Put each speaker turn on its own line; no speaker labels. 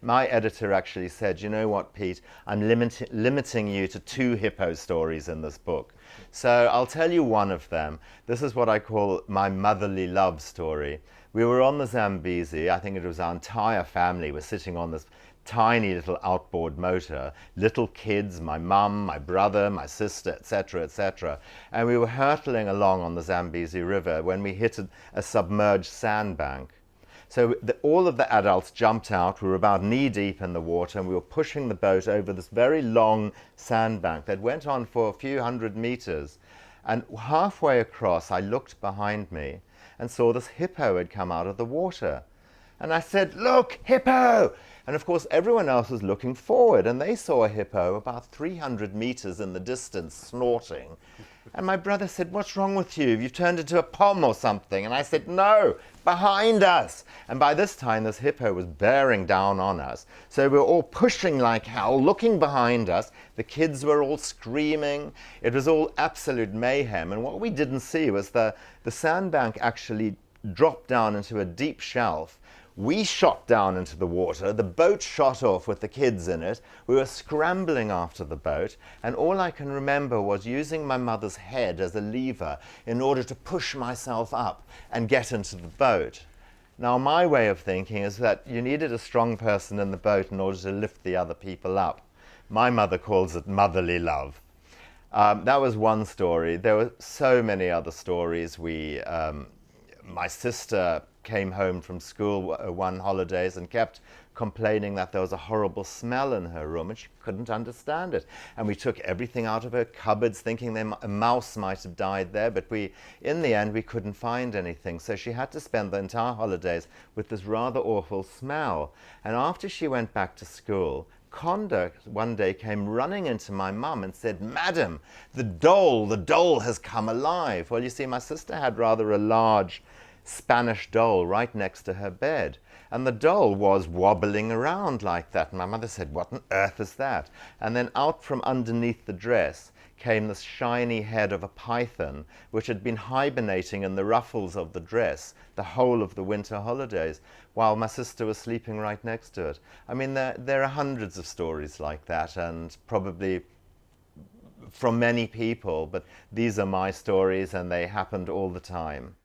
my editor actually said, you know what, Pete, I'm limiting you to 2 hippo stories in this book. So I'll tell you one of them. This is what I call my motherly love story. We were on the Zambezi. I think it was our entire family was sitting on this tiny little outboard motor, little kids, my mum, my brother, my sister, etc., etc. And we were hurtling along on the Zambezi River when we hit a submerged sandbank. So all of the adults jumped out. We were about knee-deep in the water, and we were pushing the boat over this very long sandbank that went on for a few hundred meters. And halfway across, I looked behind me and saw this hippo had come out of the water. And I said, "Look, hippo!" And of course, everyone else was looking forward, and they saw a hippo about 300 meters in the distance snorting. And my brother said, "What's wrong with you? You've turned into a pom or something." And I said, "No, behind us." And by this time, this hippo was bearing down on us. So we were all pushing like hell, looking behind us. The kids were all screaming. It was all absolute mayhem. And what we didn't see was the sandbank actually dropped down into a deep shelf. We shot down into the water. The boat shot off with the kids in it. We were scrambling after the boat, and all I can remember was using my mother's head as a lever in order to push myself up and get into the boat. Now, my way of thinking is that you needed a strong person in the boat in order to lift the other people up. My mother calls it motherly love. That was one story. There were so many other stories. My sister came home from school one holidays and kept complaining that there was a horrible smell in her room, and she couldn't understand it. And we took everything out of her cupboards thinking a mouse might have died there, but in the end we couldn't find anything. So she had to spend the entire holidays with this rather awful smell. And after she went back to school, Conda one day came running into my mum and said, "Madam, the doll has come alive." Well, you see, my sister had rather a large Spanish doll right next to her bed, and the doll was wobbling around like that. And my mother said, "What on earth is that?" And then out from underneath the dress came this shiny head of a python, which had been hibernating in the ruffles of the dress the whole of the winter holidays, while my sister was sleeping right next to it. I mean, there are hundreds of stories like that, and probably from many people, but these are my stories, and they happened all the time.